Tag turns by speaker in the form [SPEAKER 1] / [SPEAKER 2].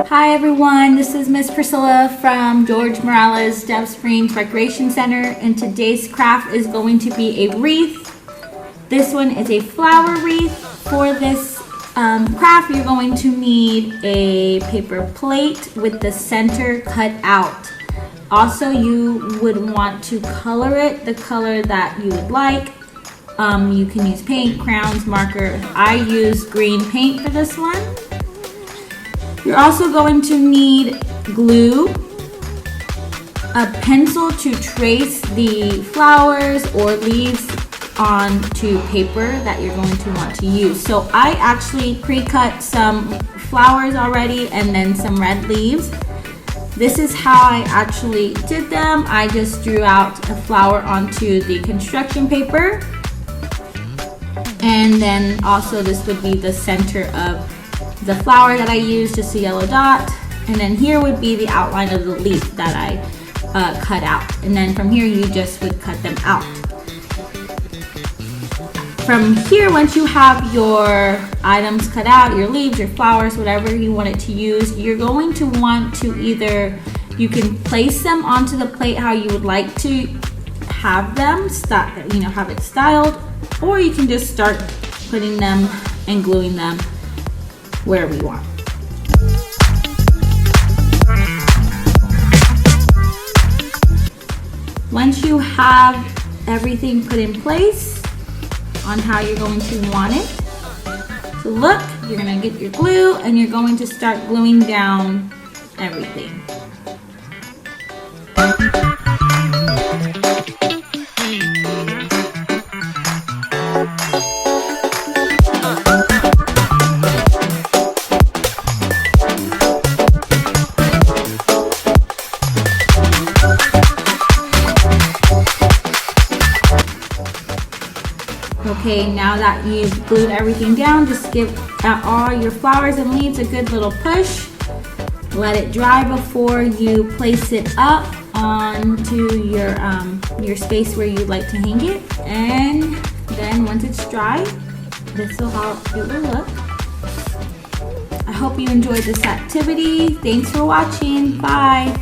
[SPEAKER 1] Hi everyone, this is Miss Priscilla from George Morales Dev Springs Recreation Center, and today's craft is going to be a wreath. This one is a flower wreath. For this craft, you're going to need a paper plate with the center cut out. Also, you would want to color it the color that you would like. You can use paint, crayons, marker. I use green paint for this one. You're also going to need glue, a pencil to trace the flowers or leaves onto paper that you're going to want to use. So I actually pre-cut some flowers already and then some red leaves. This is how I actually did them. I just drew out a flower onto the construction paper. And then also this would be the center of the flower that I used, just a yellow dot. And then here would be the outline of the leaf that I cut out. And then from here you just would cut them out. From here, once you have your items cut out, your leaves, your flowers, whatever you want it to use, you're going to want to either, you can place them onto the plate how you would like to have them, have it styled, or you can just start putting them and gluing them wherever you want. Once you have everything put in place on how you're going to want it to look, you're going to get your glue and you're going to start gluing down everything. Okay, now that you've glued everything down, just give all your flowers and leaves a good little push. Let it dry before you place it up onto your space where you'd like to hang it. And then once it's dry, this is how it will look. I hope you enjoyed this activity. Thanks for watching. Bye.